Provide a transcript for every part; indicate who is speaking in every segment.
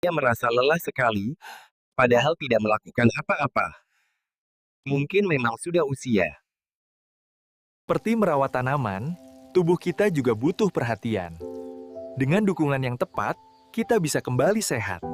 Speaker 1: Dia merasa lelah sekali, padahal tidak melakukan apa-apa. Mungkin memang sudah usia.
Speaker 2: Seperti merawat tanaman, tubuh kita juga butuh perhatian. Dengan dukungan yang tepat, kita bisa kembali sehat.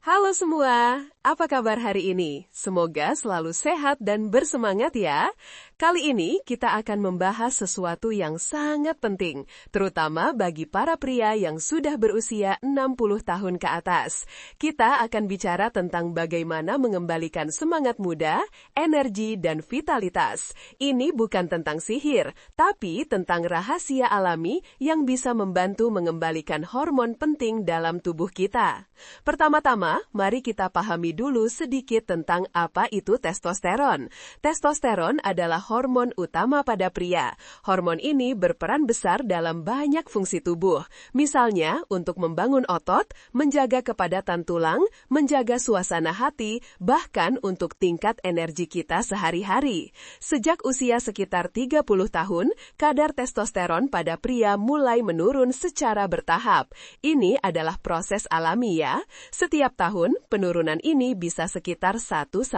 Speaker 3: Halo semua, apa kabar hari ini? Semoga selalu sehat dan bersemangat ya. Kali ini kita akan membahas sesuatu yang sangat penting, terutama bagi para pria yang sudah berusia 60 tahun ke atas. Kita akan bicara tentang bagaimana mengembalikan semangat muda, energi, dan vitalitas. Ini bukan tentang sihir, tapi tentang rahasia alami yang bisa membantu mengembalikan hormon penting dalam tubuh kita. Pertama-tama, mari kita pahami dulu sedikit tentang apa itu testosteron. Testosteron adalah hormon utama pada pria. Hormon ini berperan besar dalam banyak fungsi tubuh. Misalnya, untuk membangun otot, menjaga kepadatan tulang, menjaga suasana hati, bahkan untuk tingkat energi kita sehari-hari. Sejak usia sekitar 30 tahun, kadar testosteron pada pria mulai menurun secara bertahap. Ini adalah proses alami ya. Setiap tahun, penurunan ini bisa sekitar 1-2%.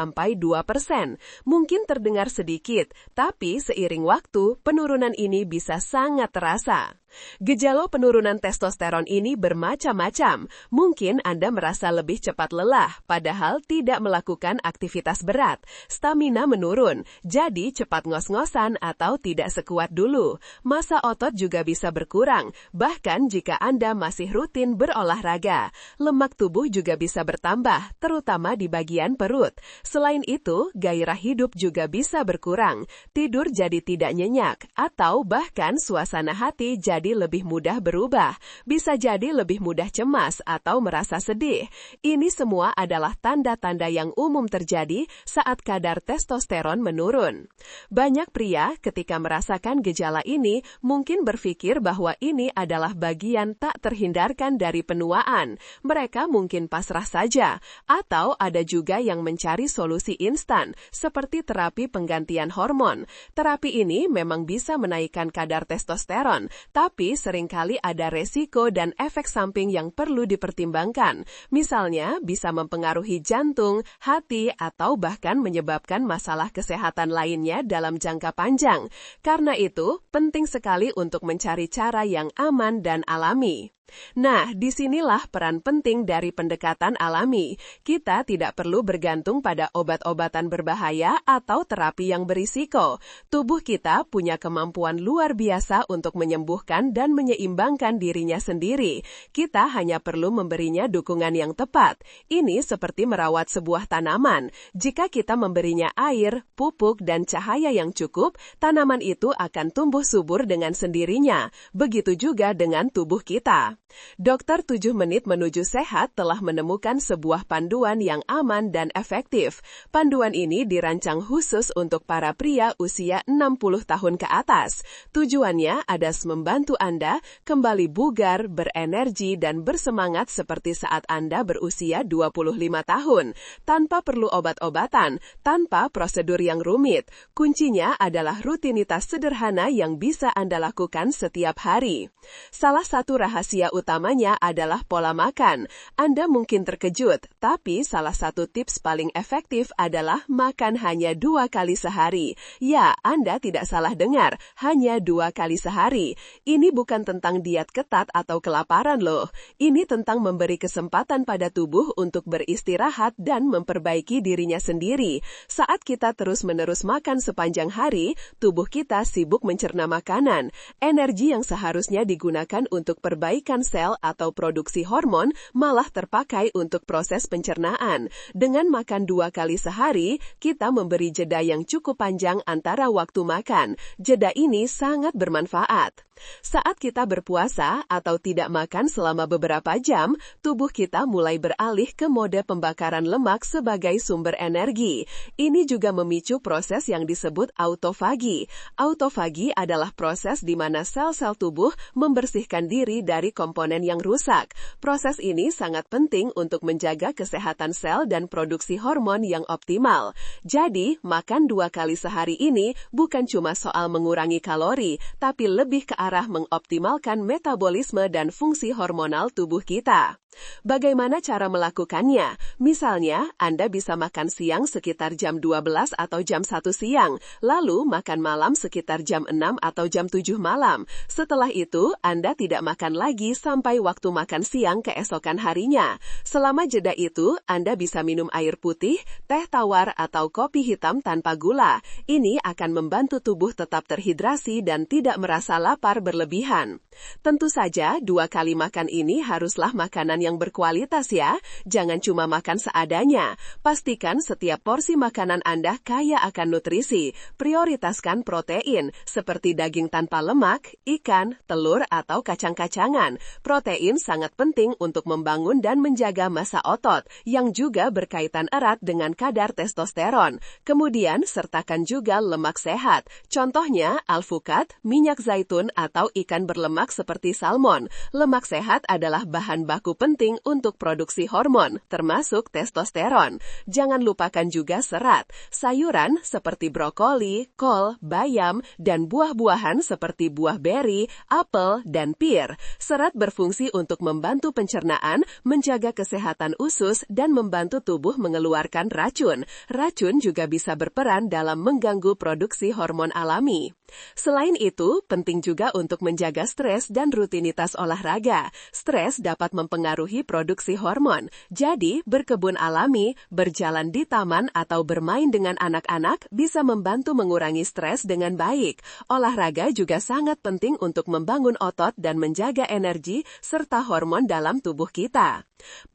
Speaker 3: Mungkin terdengar sedikit, tapi seiring waktu, penurunan ini bisa sangat terasa. Gejala penurunan testosteron ini bermacam-macam. Mungkin Anda merasa lebih cepat lelah, padahal tidak melakukan aktivitas berat. Stamina menurun, jadi cepat ngos-ngosan atau tidak sekuat dulu. Massa otot juga bisa berkurang, bahkan jika Anda masih rutin berolahraga. Lemak tubuh juga bisa bertambah, terutama di bagian perut. Selain itu, gairah hidup juga bisa berkurang. Tidur jadi tidak nyenyak, atau bahkan suasana hati jadi lebih mudah berubah, bisa jadi lebih mudah cemas atau merasa sedih. Ini semua adalah tanda-tanda yang umum terjadi saat kadar testosteron menurun. Banyak pria ketika merasakan gejala ini mungkin berpikir bahwa ini adalah bagian tak terhindarkan dari penuaan. Mereka mungkin pasrah saja, atau ada juga yang mencari solusi instan, seperti terapi penggantian hormon. Terapi ini memang bisa menaikkan kadar testosteron, tapi seringkali ada resiko dan efek samping yang perlu dipertimbangkan. Misalnya, bisa mempengaruhi jantung, hati, atau bahkan menyebabkan masalah kesehatan lainnya dalam jangka panjang. Karena itu, penting sekali untuk mencari cara yang aman dan alami. Nah, disinilah peran penting dari pendekatan alami. Kita tidak perlu bergantung pada obat-obatan berbahaya atau terapi yang berisiko. Tubuh kita punya kemampuan luar biasa untuk menyembuhkan dan menyeimbangkan dirinya sendiri. Kita hanya perlu memberinya dukungan yang tepat. Ini seperti merawat sebuah tanaman. Jika kita memberinya air, pupuk, dan cahaya yang cukup, tanaman itu akan tumbuh subur dengan sendirinya. Begitu juga dengan tubuh kita. Dokter 7 Menit Menuju Sehat telah menemukan sebuah panduan yang aman dan efektif. Panduan ini dirancang khusus untuk para pria usia 60 tahun ke atas. Tujuannya adalah membantu Anda kembali bugar, berenergi, dan bersemangat seperti saat Anda berusia 25 tahun. Tanpa perlu obat-obatan, tanpa prosedur yang rumit. Kuncinya adalah rutinitas sederhana yang bisa Anda lakukan setiap hari. Salah satu rahasia utamanya adalah pola makan. Anda mungkin terkejut, tapi salah satu tips paling efektif adalah makan hanya 2 kali sehari. Ya, Anda tidak salah dengar, hanya 2 kali sehari. Ini bukan tentang diet ketat atau kelaparan loh. Ini tentang memberi kesempatan pada tubuh untuk beristirahat dan memperbaiki dirinya sendiri. Saat kita terus-menerus makan sepanjang hari, tubuh kita sibuk mencerna makanan. Energi yang seharusnya digunakan untuk perbaikan sel atau produksi hormon malah terpakai untuk proses pencernaan. Dengan makan 2 kali sehari, kita memberi jeda yang cukup panjang antara waktu makan. Jeda ini sangat bermanfaat. Saat kita berpuasa atau tidak makan selama beberapa jam, tubuh kita mulai beralih ke mode pembakaran lemak sebagai sumber energi. Ini juga memicu proses yang disebut autofagi. Autofagi adalah proses di mana sel-sel tubuh membersihkan diri dari komponen yang rusak. Proses ini sangat penting untuk menjaga kesehatan sel dan produksi hormon yang optimal. Jadi, makan 2 kali sehari ini bukan cuma soal mengurangi kalori, tapi lebih ke arah mengoptimalkan metabolisme dan fungsi hormonal tubuh kita. Bagaimana cara melakukannya? Misalnya, Anda bisa makan siang sekitar jam 12 atau jam 1 siang, lalu makan malam sekitar jam 6 atau jam 7 malam. Setelah itu, Anda tidak makan lagi sampai waktu makan siang keesokan harinya. Selama jeda itu, Anda bisa minum air putih, teh tawar, atau kopi hitam tanpa gula. Ini akan membantu tubuh tetap terhidrasi dan tidak merasa lapar berlebihan. Tentu saja, 2 kali makan ini haruslah makanan yang berkualitas ya. Jangan cuma makan seadanya. Pastikan setiap porsi makanan Anda kaya akan nutrisi. Prioritaskan protein, seperti daging tanpa lemak, ikan, telur, atau kacang-kacangan. Protein sangat penting untuk membangun dan menjaga massa otot, yang juga berkaitan erat dengan kadar testosteron. Kemudian, sertakan juga lemak sehat. Contohnya, alpukat, minyak zaitun, atau ikan berlemak seperti salmon. Lemak sehat adalah bahan baku penting untuk produksi hormon, termasuk testosteron. Jangan lupakan juga serat. Sayuran seperti brokoli, kol, bayam, dan buah-buahan seperti buah beri, apel, dan pir. Serat berfungsi untuk membantu pencernaan, menjaga kesehatan usus, dan membantu tubuh mengeluarkan racun. Racun juga bisa berperan dalam mengganggu produksi hormon alami. Selain itu, penting juga untuk menjaga stres dan rutinitas olahraga. Stres dapat mempengaruhi produksi hormon. Jadi, berkebun alami, berjalan di taman, atau bermain dengan anak-anak bisa membantu mengurangi stres dengan baik. Olahraga juga sangat penting untuk membangun otot dan menjaga energi serta hormon dalam tubuh kita.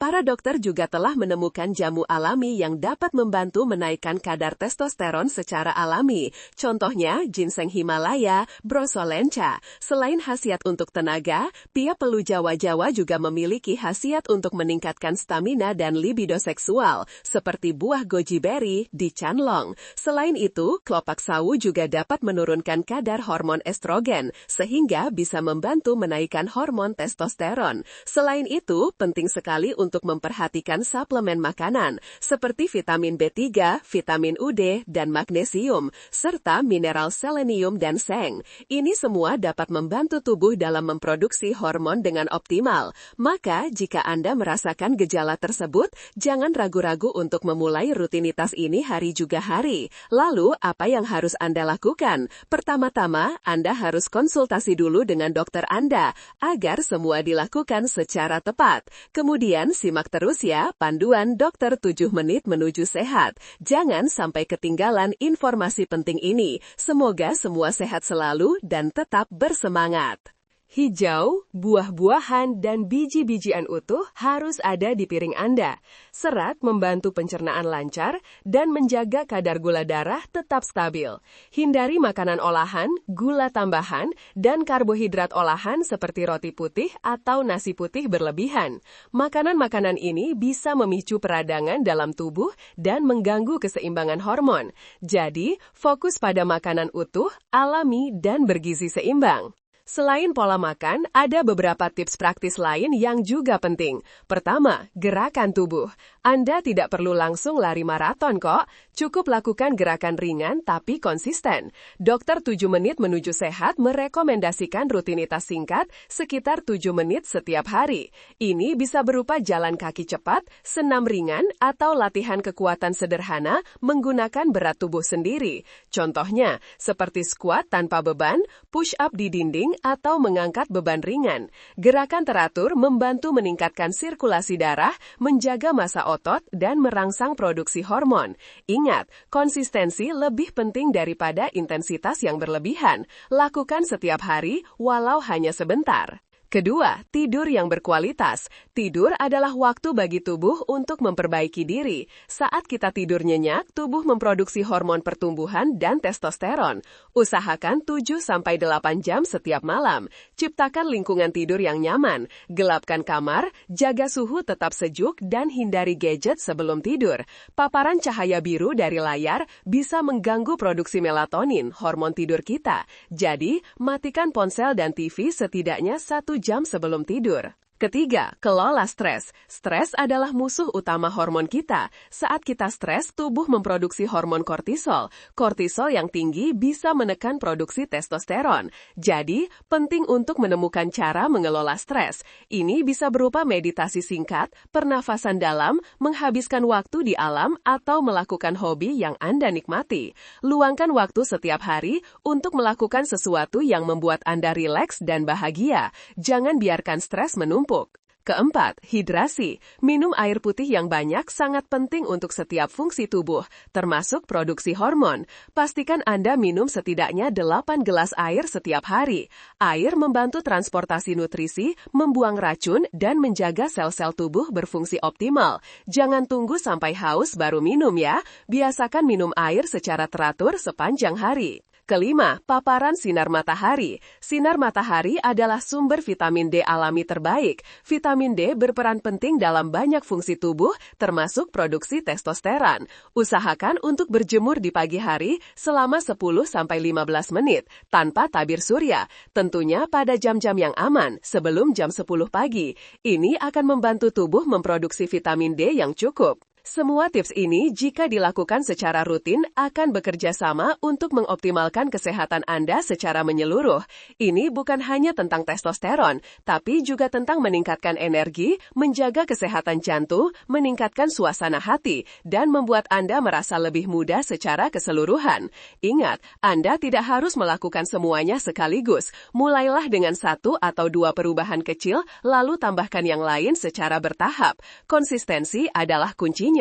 Speaker 3: Para dokter juga telah menemukan jamu alami yang dapat membantu menaikkan kadar testosteron secara alami. Contohnya, ginseng Himalaya, brosolenca. Selain khasiat untuk tenaga, pia pelu Jawa-Jawa juga memiliki khasiat untuk meningkatkan stamina dan libido seksual, seperti buah goji berry di Chanlong. Selain itu, kelopak sawu juga dapat menurunkan kadar hormon estrogen, sehingga bisa membantu menaikkan hormon testosteron. Selain itu, penting sekali untuk memperhatikan suplemen makanan, seperti vitamin B3, vitamin UD, dan magnesium, serta mineral selenium dan seng. Ini semua dapat membantu tubuh dalam memproduksi hormon dengan optimal. Maka, jika Anda merasakan gejala tersebut, jangan ragu-ragu untuk memulai rutinitas ini hari juga hari. Lalu, apa yang harus Anda lakukan? Pertama-tama, Anda harus konsultasi dulu dengan dokter Anda, agar semua dilakukan secara tepat. Kemudian, simak terus ya panduan dokter 7 menit menuju sehat. Jangan sampai ketinggalan informasi penting ini. Semoga semua sehat selalu dan tetap bersemangat. Hijau, buah-buahan, dan biji-bijian utuh harus ada di piring Anda. Serat membantu pencernaan lancar dan menjaga kadar gula darah tetap stabil. Hindari makanan olahan, gula tambahan, dan karbohidrat olahan seperti roti putih atau nasi putih berlebihan. Makanan-makanan ini bisa memicu peradangan dalam tubuh dan mengganggu keseimbangan hormon. Jadi, fokus pada makanan utuh, alami, dan bergizi seimbang. Selain pola makan, ada beberapa tips praktis lain yang juga penting. Pertama, gerakan tubuh. Anda tidak perlu langsung lari maraton kok. Cukup lakukan gerakan ringan tapi konsisten. Dokter 7 menit menuju sehat merekomendasikan rutinitas singkat sekitar 7 menit setiap hari. Ini bisa berupa jalan kaki cepat, senam ringan, atau latihan kekuatan sederhana menggunakan berat tubuh sendiri. Contohnya, seperti squat tanpa beban, push up di dinding, atau mengangkat beban ringan. Gerakan teratur membantu meningkatkan sirkulasi darah, menjaga massa otot, dan merangsang produksi hormon. Ingat, konsistensi lebih penting daripada intensitas yang berlebihan. Lakukan setiap hari, walau hanya sebentar. Kedua, tidur yang berkualitas. Tidur adalah waktu bagi tubuh untuk memperbaiki diri. Saat kita tidur nyenyak, tubuh memproduksi hormon pertumbuhan dan testosteron. Usahakan 7-8 jam setiap malam. Ciptakan lingkungan tidur yang nyaman. Gelapkan kamar, jaga suhu tetap sejuk, dan hindari gadget sebelum tidur. Paparan cahaya biru dari layar bisa mengganggu produksi melatonin, hormon tidur kita. Jadi, matikan ponsel dan TV setidaknya 1 jam sebelum tidur. Ketiga, kelola stres. Stres adalah musuh utama hormon kita. Saat kita stres, tubuh memproduksi hormon kortisol. Kortisol yang tinggi bisa menekan produksi testosteron. Jadi, penting untuk menemukan cara mengelola stres. Ini bisa berupa meditasi singkat, pernafasan dalam, menghabiskan waktu di alam, atau melakukan hobi yang Anda nikmati. Luangkan waktu setiap hari untuk melakukan sesuatu yang membuat Anda rileks dan bahagia. Jangan biarkan stres menumpuk. Keempat, hidrasi. Minum air putih yang banyak sangat penting untuk setiap fungsi tubuh, termasuk produksi hormon. Pastikan Anda minum setidaknya 8 gelas air setiap hari. Air membantu transportasi nutrisi, membuang racun, dan menjaga sel-sel tubuh berfungsi optimal. Jangan tunggu sampai haus baru minum ya. Biasakan minum air secara teratur sepanjang hari. Kelima, paparan sinar matahari. Sinar matahari adalah sumber vitamin D alami terbaik. Vitamin D berperan penting dalam banyak fungsi tubuh, termasuk produksi testosteron. Usahakan untuk berjemur di pagi hari selama 10-15 menit, tanpa tabir surya. Tentunya pada jam-jam yang aman, sebelum jam 10 pagi. Ini akan membantu tubuh memproduksi vitamin D yang cukup. Semua tips ini jika dilakukan secara rutin akan bekerja sama untuk mengoptimalkan kesehatan Anda secara menyeluruh. Ini bukan hanya tentang testosteron, tapi juga tentang meningkatkan energi, menjaga kesehatan jantung, meningkatkan suasana hati, dan membuat Anda merasa lebih muda secara keseluruhan. Ingat, Anda tidak harus melakukan semuanya sekaligus. Mulailah dengan 1 atau 2 perubahan kecil, lalu tambahkan yang lain secara bertahap. Konsistensi adalah kuncinya.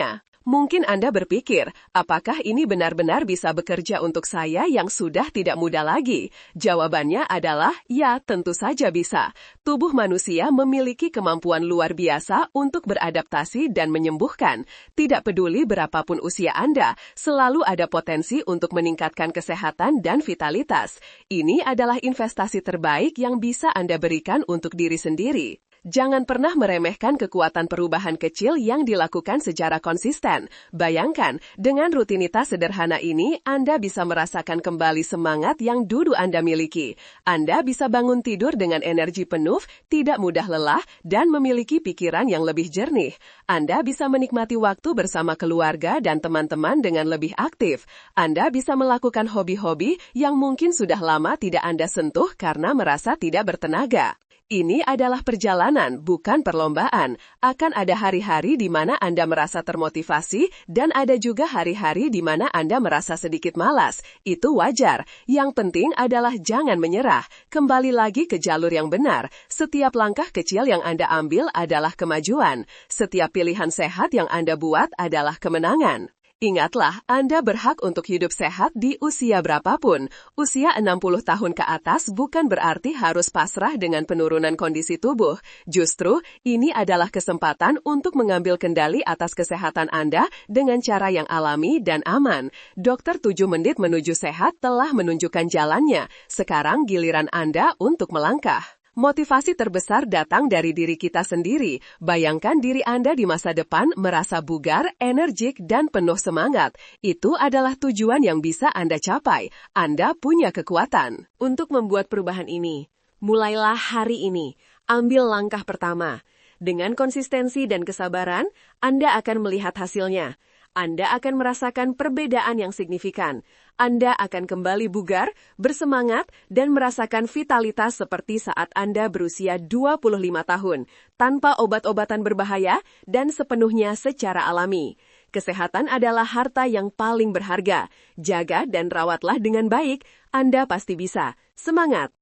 Speaker 3: Mungkin Anda berpikir, apakah ini benar-benar bisa bekerja untuk saya yang sudah tidak muda lagi? Jawabannya adalah, ya, tentu saja bisa. Tubuh manusia memiliki kemampuan luar biasa untuk beradaptasi dan menyembuhkan. Tidak peduli berapapun usia Anda, selalu ada potensi untuk meningkatkan kesehatan dan vitalitas. Ini adalah investasi terbaik yang bisa Anda berikan untuk diri sendiri. Jangan pernah meremehkan kekuatan perubahan kecil yang dilakukan secara konsisten. Bayangkan, dengan rutinitas sederhana ini, Anda bisa merasakan kembali semangat yang dulu Anda miliki. Anda bisa bangun tidur dengan energi penuh, tidak mudah lelah, dan memiliki pikiran yang lebih jernih. Anda bisa menikmati waktu bersama keluarga dan teman-teman dengan lebih aktif. Anda bisa melakukan hobi-hobi yang mungkin sudah lama tidak Anda sentuh karena merasa tidak bertenaga. Ini adalah perjalanan, bukan perlombaan. Akan ada hari-hari di mana Anda merasa termotivasi, dan ada juga hari-hari di mana Anda merasa sedikit malas. Itu wajar. Yang penting adalah jangan menyerah. Kembali lagi ke jalur yang benar. Setiap langkah kecil yang Anda ambil adalah kemajuan. Setiap pilihan sehat yang Anda buat adalah kemenangan. Ingatlah, Anda berhak untuk hidup sehat di usia berapapun. Usia 60 tahun ke atas bukan berarti harus pasrah dengan penurunan kondisi tubuh. Justru, ini adalah kesempatan untuk mengambil kendali atas kesehatan Anda dengan cara yang alami dan aman. Dokter 7 menit menuju sehat telah menunjukkan jalannya. Sekarang giliran Anda untuk melangkah. Motivasi terbesar datang dari diri kita sendiri. Bayangkan diri Anda di masa depan merasa bugar, energik, dan penuh semangat. Itu adalah tujuan yang bisa Anda capai. Anda punya kekuatan. Untuk membuat perubahan ini, mulailah hari ini. Ambil langkah pertama. Dengan konsistensi dan kesabaran, Anda akan melihat hasilnya. Anda akan merasakan perbedaan yang signifikan. Anda akan kembali bugar, bersemangat, dan merasakan vitalitas seperti saat Anda berusia 25 tahun, tanpa obat-obatan berbahaya dan sepenuhnya secara alami. Kesehatan adalah harta yang paling berharga. Jaga dan rawatlah dengan baik, Anda pasti bisa. Semangat!